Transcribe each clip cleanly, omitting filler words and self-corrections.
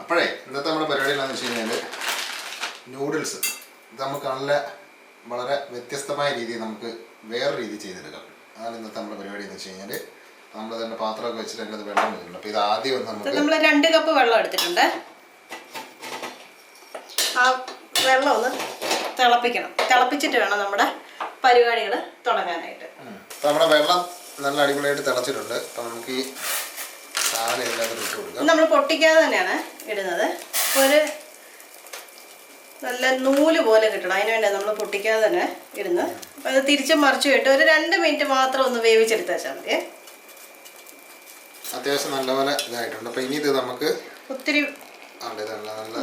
അപ്പോഴേ ഇന്നത്തെ നമ്മുടെ പരിപാടി എന്താണെന്ന് വെച്ച് കഴിഞ്ഞാൽ നൂഡിൽസ് ഇത് നമുക്ക് വളരെ വ്യത്യസ്തമായ രീതിയിൽ നമുക്ക് വേറെ രീതി ചെയ്തെടുക്കാം. അതാണ് ഇന്നത്തെ നമ്മുടെ പരിപാടി എന്ന് വെച്ച് കഴിഞ്ഞാൽ നമ്മൾ തന്നെ പാത്രമൊക്കെ വെച്ചിട്ട് അതിനകത്ത് വെള്ളം വെച്ചിട്ടുണ്ട്. അപ്പോൾ ഇത് ആദ്യം ഒന്ന് നമ്മൾ 2 കപ്പ് വെള്ളം എടുത്തിട്ടുണ്ട്. ആ വെള്ളം ഒന്ന് തിളപ്പിക്കണം. തിളപ്പിച്ചിട്ട് വേണം നമ്മുടെ പരിപാടികൾ തുടങ്ങാനായിട്ട്. അപ്പോൾ നമ്മുടെ വെള്ളം നല്ല അടിപൊളിയായിട്ട് തിളച്ചിട്ടുണ്ട്. അപ്പോൾ നമുക്ക് ഈ സാധനം ഇതിനകത്ത് ഇട്ട് കൊടുക്കാം. നമ്മൾ പൊട്ടിക്കാതെ തന്നെയാണ് ഇടുന്നത്. ഒരു നല്ല നൂല് പോലെ കിട്ടണം, അതിന് വേണ്ടി നമ്മൾ പൊട്ടിക്കാതെ തന്നെ ഇടുന്നത്. അപ്പോൾ അത് തിരിച്ചും മറിച്ചും ഇട്ട് ഒരു 2 മിനിറ്റ് മാത്രം ഒന്ന് വേവിച്ചെടുത്ത് വെച്ചാൽ മതി. അത്യാവശ്യം നല്ലപോലെ ഇതായിട്ടുണ്ട്. അപ്പോൾ ഇനി ഇത് നമുക്ക് ഒത്തിരി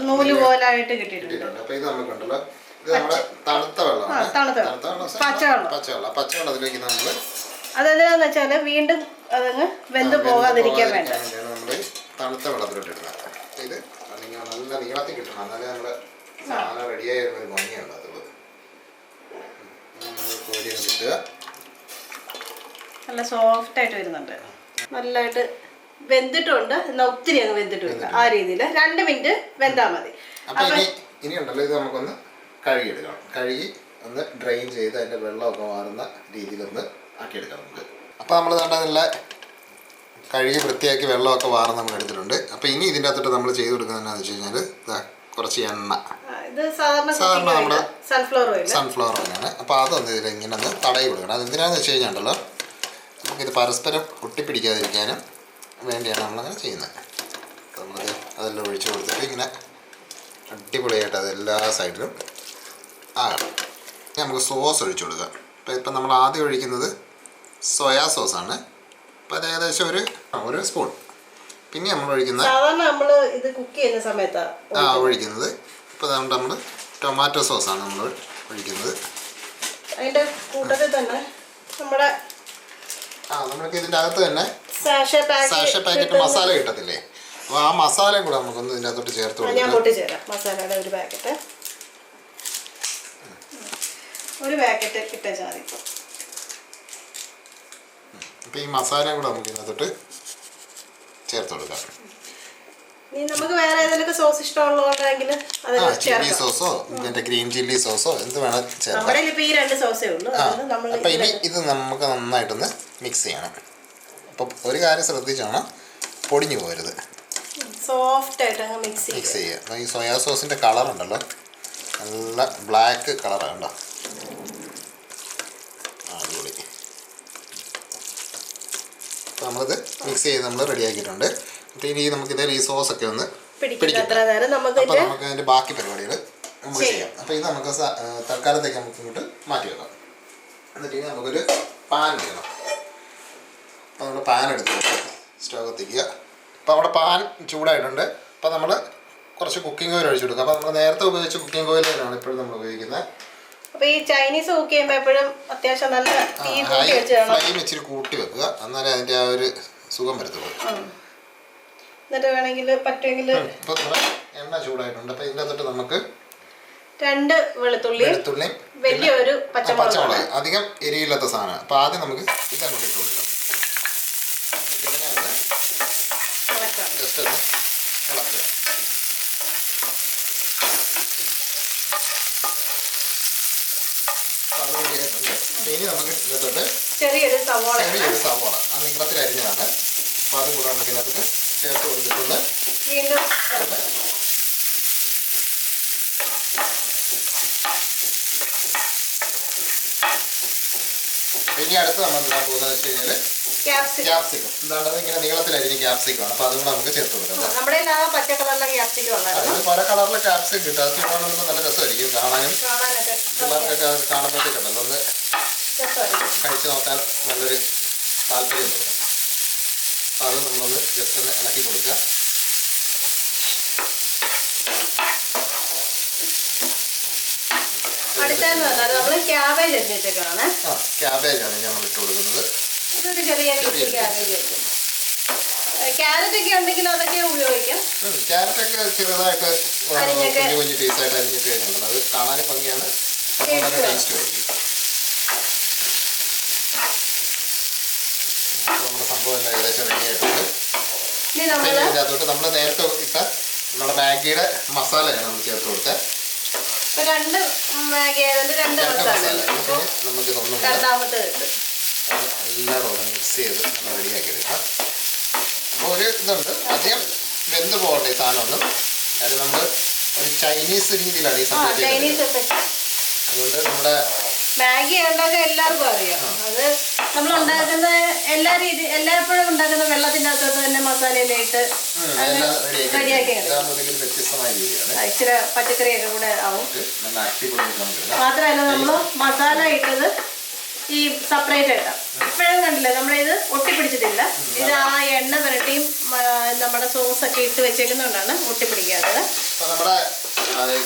നൂല് പോലായിട്ട് കിട്ടിയിട്ടുണ്ട്. അപ്പോൾ ഇത് നമുക്കുണ്ടല്ലോ, ഇത് നമ്മുടെ തണുത്ത വെള്ളമാണ്. പച്ചവെള്ളത്തിലേക്ക് നമ്മൾ അതെന്താണെന്ന് വെച്ചാൽ വീണ്ടും അതങ്ങ് വെന്ത് പോകാതിരിക്കാൻ വേണ്ട നമ്മൾ തണുത്ത വെള്ളത്തിലിട്ടിടണം. ഇത് നല്ല നീളത്തിൽ കിട്ടണം, എന്നാലേ നമ്മുടെ സാധനം റെഡിയായി വരുന്നൊരു ഭംഗിയുണ്ട്. അതുള്ളത് കോരി കിട്ടുക. നല്ല സോഫ്റ്റ് ആയിട്ട് വരുന്നുണ്ട്. നല്ലതായിട്ട് വെന്തിട്ടുണ്ട്, എന്നാൽ ഒത്തിരി അങ്ങ് വെന്തിട്ടുണ്ട്. ആ രീതിയിൽ 2 മിനിറ്റ് വെന്താൽ മതി. അപ്പം ഇനി ഉണ്ടല്ലോ, ഇത് നമുക്കൊന്ന് കഴുകിയെടുക്കണം. കഴുകി ഒന്ന് ഡ്രെയിൻ ചെയ്ത് അതിൻ്റെ വെള്ളമൊക്കെ മാറുന്ന രീതിയിലൊന്ന് ആക്കിയെടുക്കാം നമുക്ക്. അപ്പോൾ നമ്മൾ നല്ല കഴുകി വൃത്തിയാക്കി വെള്ളമൊക്കെ വാർന്ന് നമ്മൾ എടുത്തിട്ടുണ്ട്. അപ്പോൾ ഇനി ഇതിൻ്റെ അകത്തോട്ട് നമ്മൾ ചെയ്ത് കൊടുക്കുന്നത് എന്താണെന്ന് വെച്ച് കഴിഞ്ഞാൽ കുറച്ച് എണ്ണ, സാധാരണ നമ്മുടെ സൺഫ്ലവർ ഓയിലാണ്. അപ്പോൾ അതൊന്ന് ഇതിൽ ഇങ്ങനെ ഒന്ന് തടയി കൊടുക്കണം. അതെന്തിനാണെന്ന് വെച്ച് കഴിഞ്ഞാൽ ഉണ്ടല്ലോ, നമുക്കിത് പരസ്പരം ഒട്ടിപ്പിടിക്കാതിരിക്കാനും വേണ്ടിയാണ് നമ്മളങ്ങനെ ചെയ്യുന്നത്. നമ്മളത് അതെല്ലാം ഒഴിച്ച് കൊടുത്തിട്ട് ഇങ്ങനെ അടിപൊളിയായിട്ട് അത് എല്ലാ സൈഡിലും ആകണം. നമുക്ക് സോസ് ഒഴിച്ചു കൊടുക്കാം. അപ്പോൾ ഇപ്പം നമ്മൾ ആദ്യം ഒഴിക്കുന്നത് സോയാ സോസാണ്. അപ്പോൾ അത് ഏകദേശം ഒരു സ്പൂൺ. പിന്നെ നമ്മൾ ഒഴിക്കുന്നത് ഇത് കുക്ക് ചെയ്യുന്ന സമയത്താണ് ഒഴിക്കുന്നത്. ഇപ്പോൾ നമ്മൾ ടൊമാറ്റോ സോസാണ് നമ്മൾ ഒഴിക്കുന്നത്. അതിൻ്റെ കൂട്ടത്തിൽ തന്നെ നമ്മൾക്ക് ഇതിൻ്റെ അകത്ത് തന്നെ സാഷെ പാക്കറ്റ് മസാല കിട്ടത്തില്ലേ, അപ്പോൾ ആ മസാലയും കൂടെ നമുക്കൊന്ന് ഇതിൻ്റെ അകത്തോട്ട് ചേർത്ത് കൊടുക്കാം. ഞാൻ പൊട്ടിച്ചേരാം. മസാലയുടെ ഒരു പാക്കറ്റ് ഇട്ടാൽ മതി. അപ്പോൾ ഈ മസാലയും കൂടെ നമുക്ക് ഇതിനകത്തോട്ട് ചേർത്ത് കൊടുക്കാം. നമുക്ക് വേറെ ഏതെങ്കിലും സോസ് ഇഷ്ടമുള്ളതെങ്കിൽ ചില്ലി സോസോ ഗ്രീൻ ചില്ലി സോസോ എന്ത് വേണം ചേർക്കാം. നമ്മുടെ ഈ 2 സോസേ ഉള്ളൂ. അപ്പോൾ ഇനി ഇത് നമുക്ക് നന്നായിട്ടൊന്ന് മിക്സ് ചെയ്യണം. അപ്പോൾ ഒരു കാര്യം ശ്രദ്ധിച്ചാണ്, പൊടിഞ്ഞു പോകരുത്. സോഫ്റ്റ് ആയിട്ട് മിക്സ് ചെയ്യുക. ഈ സോയാ സോസിൻ്റെ കളറുണ്ടല്ലോ, നല്ല ബ്ലാക്ക് കളറാണ് കേട്ടോ. അടിപൊളി. അപ്പോൾ നമ്മളിത് മിക്സ് ചെയ്ത് നമ്മൾ റെഡിയാക്കിയിട്ടുണ്ട്. അപ്പോൾ ഇനി നമുക്കിതേ ഈ സോസൊക്കെ ഒന്ന് പിടിക്കാം. അപ്പോൾ നമുക്ക് അതിൻ്റെ ബാക്കി പരിപാടികൾ നമുക്ക് ചെയ്യാം. അപ്പോൾ ഇത് നമുക്ക് തൽക്കാലത്തേക്ക് നമുക്ക് ഇങ്ങോട്ട് മാറ്റി വെക്കാം. എന്നിട്ട് ഇനി നമുക്കൊരു പാൻ ചെയ്യണം. അപ്പോൾ നമ്മൾ പാൻ എടുത്തിട്ട് സ്റ്റവ് കത്തിക്കുക. അപ്പോൾ നമ്മുടെ പാൻ ചൂടായിട്ടുണ്ട്. അപ്പോൾ നമ്മൾ കുറച്ച് കുക്കിംഗ് ഓയിൽ ഒഴിച്ചു കൊടുക്കുക. അപ്പോൾ നമ്മൾ നേരത്തെ ഉപയോഗിച്ച കുക്കിംഗ് ഓയിൽ തന്നെയാണ് ഇപ്പോഴും നമ്മൾ ഉപയോഗിക്കുന്നത്. അപ്പോൾ ഈ ചൈനീസ് കുക്ക് ചെയ്യുമ്പോൾ എപ്പോഴും അത്യാവശ്യം നല്ല ഫ്ലെയിം ഇച്ചിരി കൂട്ടി വെക്കുക, എന്നാലേ അതിൻ്റെ ആ ഒരു സുഖം വരത്തുള്ളൂ. എന്നിട്ട് വേണമെങ്കിൽ പറ്റുമെങ്കിൽ ഇപ്പോൾ എണ്ണ ചൂടായിട്ടുണ്ട്. അപ്പോൾ ഇതിൻ്റെ അകത്തോട്ട് നമുക്ക് 2 വെളുത്തുള്ളിയും വലിയൊരു പച്ചമുളക്, അധികം എരിയില്ലാത്ത സാധനം. അപ്പോൾ ആദ്യം നമുക്ക് ഇതങ്ങോട്ട് ഇട്ട് കൊടുക്കാം. ഇതിനെ ഒന്ന് ജസ്റ്റ് ഒന്ന് ഇളക്കുക. ഇനി നമുക്ക് ഇതിനകത്തോട്ട് ചെറിയൊരു സവോള ആ നീളത്തിൽ അരിഞ്ഞതാണ്. അപ്പോൾ അതും കൂടെ നമുക്ക് ഇതിനകത്തോട്ട് ചേർത്ത് കൊടുത്തിട്ടുണ്ട്. വീണ്ടും ഇനി അടുത്ത് നമ്മൾ എന്താ പോകുന്നത് വെച്ച് കഴിഞ്ഞാൽ ക്യാപ്സിക്കം. എന്താണ് ഇങ്ങനെ നീളത്തിൽ അരിഞ്ഞ ക്യാപ്സിക്കമാണ്. അപ്പോൾ അതും കൂടെ നമുക്ക് ചേർത്ത് കൊടുക്കാം. പല കളറിലെ ക്യാപ്സിക്കം കിട്ടും. അത് ചൂടാകുമ്പോൾ നല്ല രസമായിരിക്കും കാണാനും. പിള്ളേർക്കൊക്കെ കാണുമ്പോഴത്തേക്കുണ്ടല്ലോ ഒന്ന് കഴിച്ചു നോക്കാൻ നല്ലൊരു താല്പര്യം തോന്നും. അപ്പോൾ അത് നമ്മളൊന്ന് ജസ്റ്റ് ഒന്ന് ഇളക്കി കൊടുക്കുക. ക്യാബേജാണ് നമ്മൾ ഇട്ട് കൊടുക്കുന്നത്. ക്യാരറ്റൊക്കെ ഉണ്ടെങ്കിൽ അതൊക്കെ ഉപയോഗിക്കാം. ക്യാരറ്റൊക്കെ ചെറുതായിട്ട് കുഞ്ഞു കുഞ്ഞു പീസായിട്ട് അരിഞ്ഞിട്ട് കഴിഞ്ഞിട്ടുണ്ട്. അത് കാണാനും ഭംഗിയാണ്, നല്ല ടേസ്റ്റും ആയിരിക്കും. നമ്മുടെ സംഭവം എല്ലാം ഏകദേശം റെഡി ആയിട്ടുണ്ട്. ഇതിനകത്തോട്ട് നമ്മൾ നേരത്തെ ഇട്ട നമ്മുടെ മാഗിയുടെ മസാലയാണ് നമ്മൾ ചേർത്ത് കൊടുത്തത്. ഇപ്പൊ 2 മാഗി ആയതുകൊണ്ട് 2 മസാല. നമുക്ക് ഇതൊന്നും രണ്ടാമത്തെ എല്ലാവരും ഒന്ന് മിക്സ് ചെയ്ത് നമ്മൾ റെഡിയാക്കി എടുക്കാം. അപ്പോൾ ഒരു ഇതുണ്ട്, അധികം വെന്ത് പോകട്ടെ ഈ സാധനമൊന്നും. കാര്യം നമ്മൾ ഒരു ചൈനീസ് രീതിയിലാണ് ഈ സംഭവം ചെയ്യുന്നത്. അതുകൊണ്ട് നമ്മുടെ മാഗി ഉണ്ടാക്കാൻ എല്ലാവർക്കും അറിയാം. അത് നമ്മൾ ഉണ്ടാക്കുന്ന എല്ലായ്പ്പോഴും ഉണ്ടാക്കുന്ന വെള്ളത്തിൻ്റെ അകത്തോട്ട് തന്നെ മസാലയെല്ലാം ഇട്ട് റെഡിയാക്കി വ്യത്യസ്തമായ രീതിയാണ്. ഇച്ചിരി പച്ചക്കറിയൊക്കെ കൂടെ ആവും. മാത്രമല്ല നമ്മൾ മസാല ഇട്ടത് ഈ സെപ്പറേറ്റ് ആയിട്ടാണ്. ഇപ്പോഴും കണ്ടില്ല, നമ്മളിത് ഒട്ടിപ്പിടിച്ചിട്ടില്ല. ഇത് ആ എണ്ണ പുരട്ടിയും നമ്മുടെ സോസൊക്കെ ഇട്ട് വെച്ചേക്കുന്നതുകൊണ്ടാണ് ഒട്ടിപ്പിടിക്കാത്തത്. നമ്മുടെ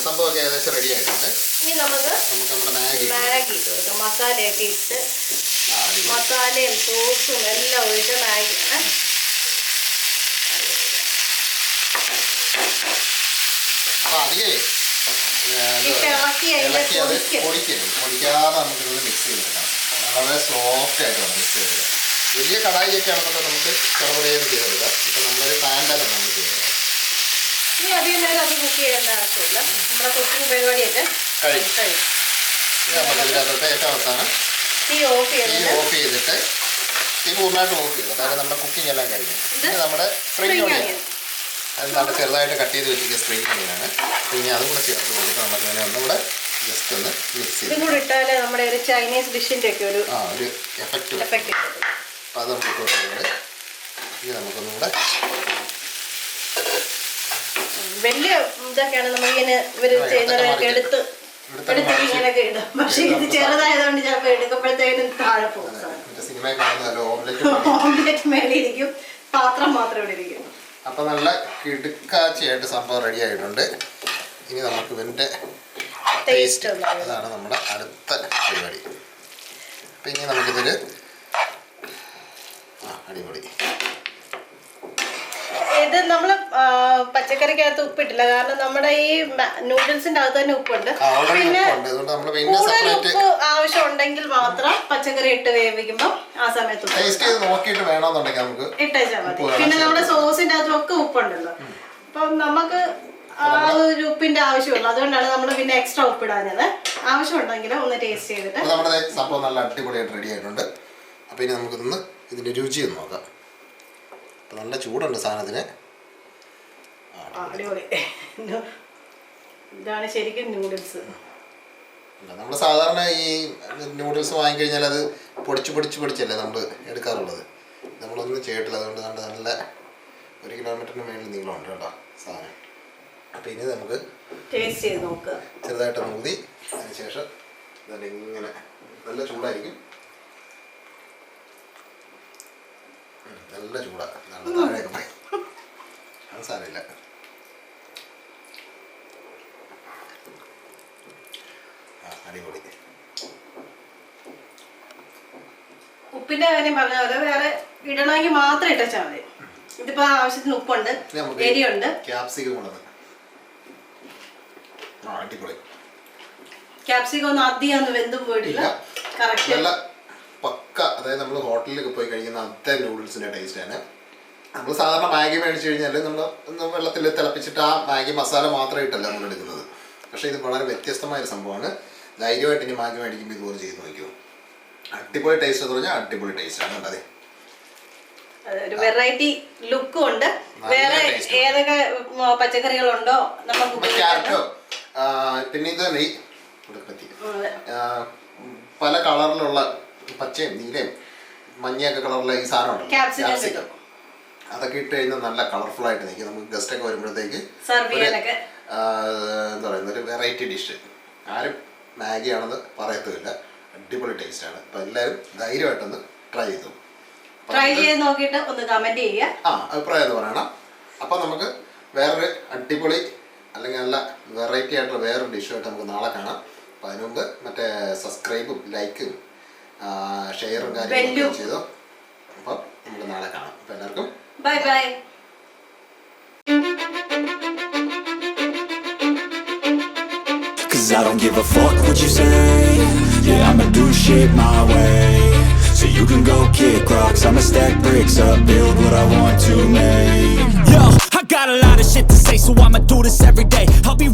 സംഭവമൊക്കെ ഏകദേശം റെഡി ആയിട്ടുണ്ട്. ഇനി നമുക്ക് മാഗി ഇട്ട് കൊടുക്കാം. മസാലയൊക്കെ ഇട്ട് മസാലയും സോസും എല്ലാം ഒഴിച്ച് മാഗി പൊടിക്കാതെ നമുക്കിത് മിക്സ് ചെയ്തെടുക്കാം. വളരെ സോഫ്റ്റ് ആയിട്ട് വേണം മിക്സ് ചെയ്തെടുക്കാം. വലിയ കടായിയൊക്കെ ആണെന്നുണ്ടെങ്കിൽ നമുക്ക് ചെറുപടിയൊക്കെ ചെയ്തെടുക്കാം. ഇപ്പം നമ്മളൊരു പാനിലാണ് നമ്മൾ ചെയ്യുന്നത്. ഇനി അധികം നേരം അത് കുക്ക് ചെയ്യേണ്ട ആവശ്യമില്ല. നമ്മുടെ കുക്കിംഗ് പരിപാടിയൊക്കെ കഴിയും. ഇത് നമുക്ക് ഇതിനകത്തോട്ട് ഏറ്റവും അവസാനം തീ ഓഫ് ചെയ്തിട്ട് തീ പൂർണ്ണമായിട്ട് ഓഫ് ചെയ്തു. അതായത് നമ്മുടെ കുക്കിംഗ് എല്ലാം കഴിഞ്ഞു. ഇത് നമ്മുടെ സ്പ്രിംഗ് ഓണിയൻ, അതെന്താണ് ചെറുതായിട്ട് കട്ട് ചെയ്ത് വെച്ചിരിക്കുന്ന സ്പ്രിംഗ് ഓണിയനാണ്. അപ്പോൾ ഇനി അതും കൂടെ ചേർത്ത് കൊടുത്തിട്ട് നമുക്ക് അതിനെ ഒന്നുകൂടെ ജസ്റ്റ് ഒന്ന് മിക്സ് ചെയ്ത് ഇതും കൂടെ ഇട്ടാൽ നമ്മുടെ ഒരു ചൈനീസ് ഡിഷിൻ്റെ ഒക്കെ ഒരു എഫക്റ്റ്. അപ്പോൾ അത് നമുക്ക് കൊടുക്കുന്നത് ഇനി നമുക്കൊന്നും കൂടെ വലിയ ഇതൊക്കെയാണ് നമ്മളിങ്ങനെ ഇവർ ചെയ്യുന്നവരൊക്കെ എടുത്ത് ഇങ്ങനെയൊക്കെ ഇടും. പക്ഷേ ഇത് ചെറുതായതുകൊണ്ട് ചിലപ്പോൾ എടുക്കുമ്പോഴത്തേനും താഴെ പോകും. ഓംലെറ്റ് മേളിയിരിക്കും, പാത്രം മാത്രം ഇവിടെ ഇരിക്കും. അപ്പോൾ നല്ല കിടുക്കാച്ചയായിട്ട് സംഭവം റെഡി ആയിട്ടുണ്ട്. ഇനി നമുക്ക് ഇതിൻ്റെ ടേസ്റ്റ് അതാണ് നമ്മുടെ അടുത്ത പരിപാടി. അപ്പം ഇനി നമുക്കിതിൽ അടിപൊളി. ഇത് നമ്മൾ പച്ചക്കറിക്കകത്ത് ഉപ്പിട്ടില്ല, കാരണം നമ്മുടെ ഈ നൂഡിൽസിന്റെ അകത്ത് തന്നെ ഉപ്പുണ്ട്. പിന്നെ കൂടുതൽ ഉപ്പ് ആവശ്യം ഉണ്ടെങ്കിൽ മാത്രം പച്ചക്കറി ഇട്ട് വേവിക്കുമ്പോൾ ആ സമയത്ത് ഇട്ടേച്ചാൽ മതി. പിന്നെ നമ്മുടെ സോസിന്റെ അകത്തും ഒക്കെ ഉപ്പുണ്ടല്ലോ, അപ്പം നമുക്ക് ആ ഒരു ഉപ്പിന്റെ ആവശ്യമുള്ളൂ. അതുകൊണ്ടാണ് നമ്മൾ പിന്നെ എക്സ്ട്രാ ഉപ്പിടാഞ്ഞത്. ആവശ്യമുണ്ടെങ്കിൽ ഒന്ന് ടേസ്റ്റ് ചെയ്തിട്ട്. നമ്മുടെ സംഭവം നല്ല അടിപൊളിയായിട്ട് റെഡി ആയിട്ടുണ്ട്. അപ്പോൾ ഇനി നമുക്കിതൊന്ന് ഇതിൻ്റെ രുചി ഒന്ന് നോക്കാം. അപ്പോൾ നല്ല ചൂടുണ്ട് സാധനത്തിന്. അടിപൊളി. ഇതാണ് ശരിക്കും നൂഡിൽസ്. നമ്മൾ സാധാരണ ഈ നൂഡിൽസ് വാങ്ങിക്കഴിഞ്ഞാൽ അത് പൊടിച്ചല്ലേ നമ്മൾ എടുക്കാറുള്ളത്. നമ്മളൊന്നും ചെയ്തിട്ടില്ല. അതുകൊണ്ട് നല്ല 1 കിലോമീറ്ററിന് മേളിൽ നീളമുണ്ട് കേട്ടോ സാധനം. അപ്പോൾ ഇനി നമുക്ക് ടേസ്റ്റ് ചെയ്ത് നോക്കുക. ചെറുതായിട്ട് ഊതി അതിന് ശേഷം ഇങ്ങനെ നല്ല ചൂടായിരിക്കും. നല്ല ചൂടാണ്. താഴെയൊക്കെ പോയി അത് സാരമില്ല. അടിപൊളി. ഉപ്പിന്റെ കാര്യം പറഞ്ഞ പോലെ വേറെ ഇടണമെങ്കിൽ മാത്രം ഇട്ടാൽ മതി. ഇതിപ്പോ ആവശ്യത്തിന് ഉപ്പുണ്ട്, എരിയുണ്ട്. ക്യാപ്സിക്കം കൊണ്ടുവന്ന് അടിപൊളി. ക്യാപ്സിക്കം ഒന്നും അധികം വെന്തും പോയിട്ടില്ല. കറക്റ്റ് നല്ല പക്ക. അതായത് നമ്മൾ ഹോട്ടലിലൊക്കെ പോയി കഴിക്കുന്ന അതേ നൂഡിൽസിൻ്റെ ടേസ്റ്റാണ്. നമ്മൾ സാധാരണ മാഗി മേടിച്ച് കഴിഞ്ഞാൽ നമ്മൾ ഒന്ന് വെള്ളത്തിൽ തിളപ്പിച്ചിട്ട് ആ മാഗി മസാല മാത്രം ഇട്ടല്ല നമ്മൾ എടുക്കുന്നത്. പക്ഷേ ഇത് വളരെ വ്യത്യസ്തമായൊരു സംഭവമാണ്. ധൈര്യമായിട്ട് ഇനി മാഗി മേടിക്കുമ്പോൾ ഇതുപോലെ ചെയ്ത് നോക്കിയോ. അടിപൊളി ടേസ്റ്റ് എന്ന് പറഞ്ഞാൽ അടിപൊളി ടേസ്റ്റാണ്. അതെ, ഒരു വെറൈറ്റി ലുക്കും ഉണ്ട്. വേറെ ഏതൊക്കെ പച്ചക്കറികളുണ്ടോ നമുക്ക് ക്യാരറ്റോ പിന്നെ ഇത് പല കളറിലുള്ള പച്ചയും നീലയും മഞ്ഞയൊക്കെ കളറുള്ള ഈ സാധനം ഉണ്ട് ക്യാപ്സിക്കം. അതൊക്കെ ഇട്ട് കഴിഞ്ഞാൽ നല്ല കളർഫുൾ ആയിട്ട് നിൽക്കും. നമുക്ക് ഗസ്റ്റൊക്കെ വരുമ്പോഴത്തേക്ക് എന്താ പറയുന്ന ഒരു വെറൈറ്റി ഡിഷ്. ആരും മാഗി ആണെന്ന് പറയത്തുമില്ല. അടിപൊളി ടേസ്റ്റാണ്. അപ്പോൾ എല്ലാവരും ധൈര്യമായിട്ടൊന്ന് ട്രൈ ചെയ്ത് നോക്കിയിട്ട് ഒന്ന് കമന്റ് ചെയ്യുക. അഭിപ്രായം എന്ന് പറയണം. അപ്പോൾ നമുക്ക് വേറൊരു അടിപൊളി അല്ലെങ്കിൽ നല്ല വെറൈറ്റി ആയിട്ടുള്ള വേറൊരു ഡിഷുമായിട്ട് നമുക്ക് നാളെ കാണാം. അപ്പോൾ അതിന് മുമ്പ് മറ്റേ സബ്സ്ക്രൈബും ലൈക്കും ഷെയറും കാര്യങ്ങളും ചെയ്തോ. അപ്പോൾ നമുക്ക് നാളെ കാണാം. അപ്പോൾ എല്ലാവർക്കും bye bye. Cause I don't give a fuck what you say. Yeah, I'ma do shit my way. So you can go kick rocks, I'ma stack bricks up, build what I want to make. Yo, I got got a lot of shit to say, so I'ma do this every day. I'll be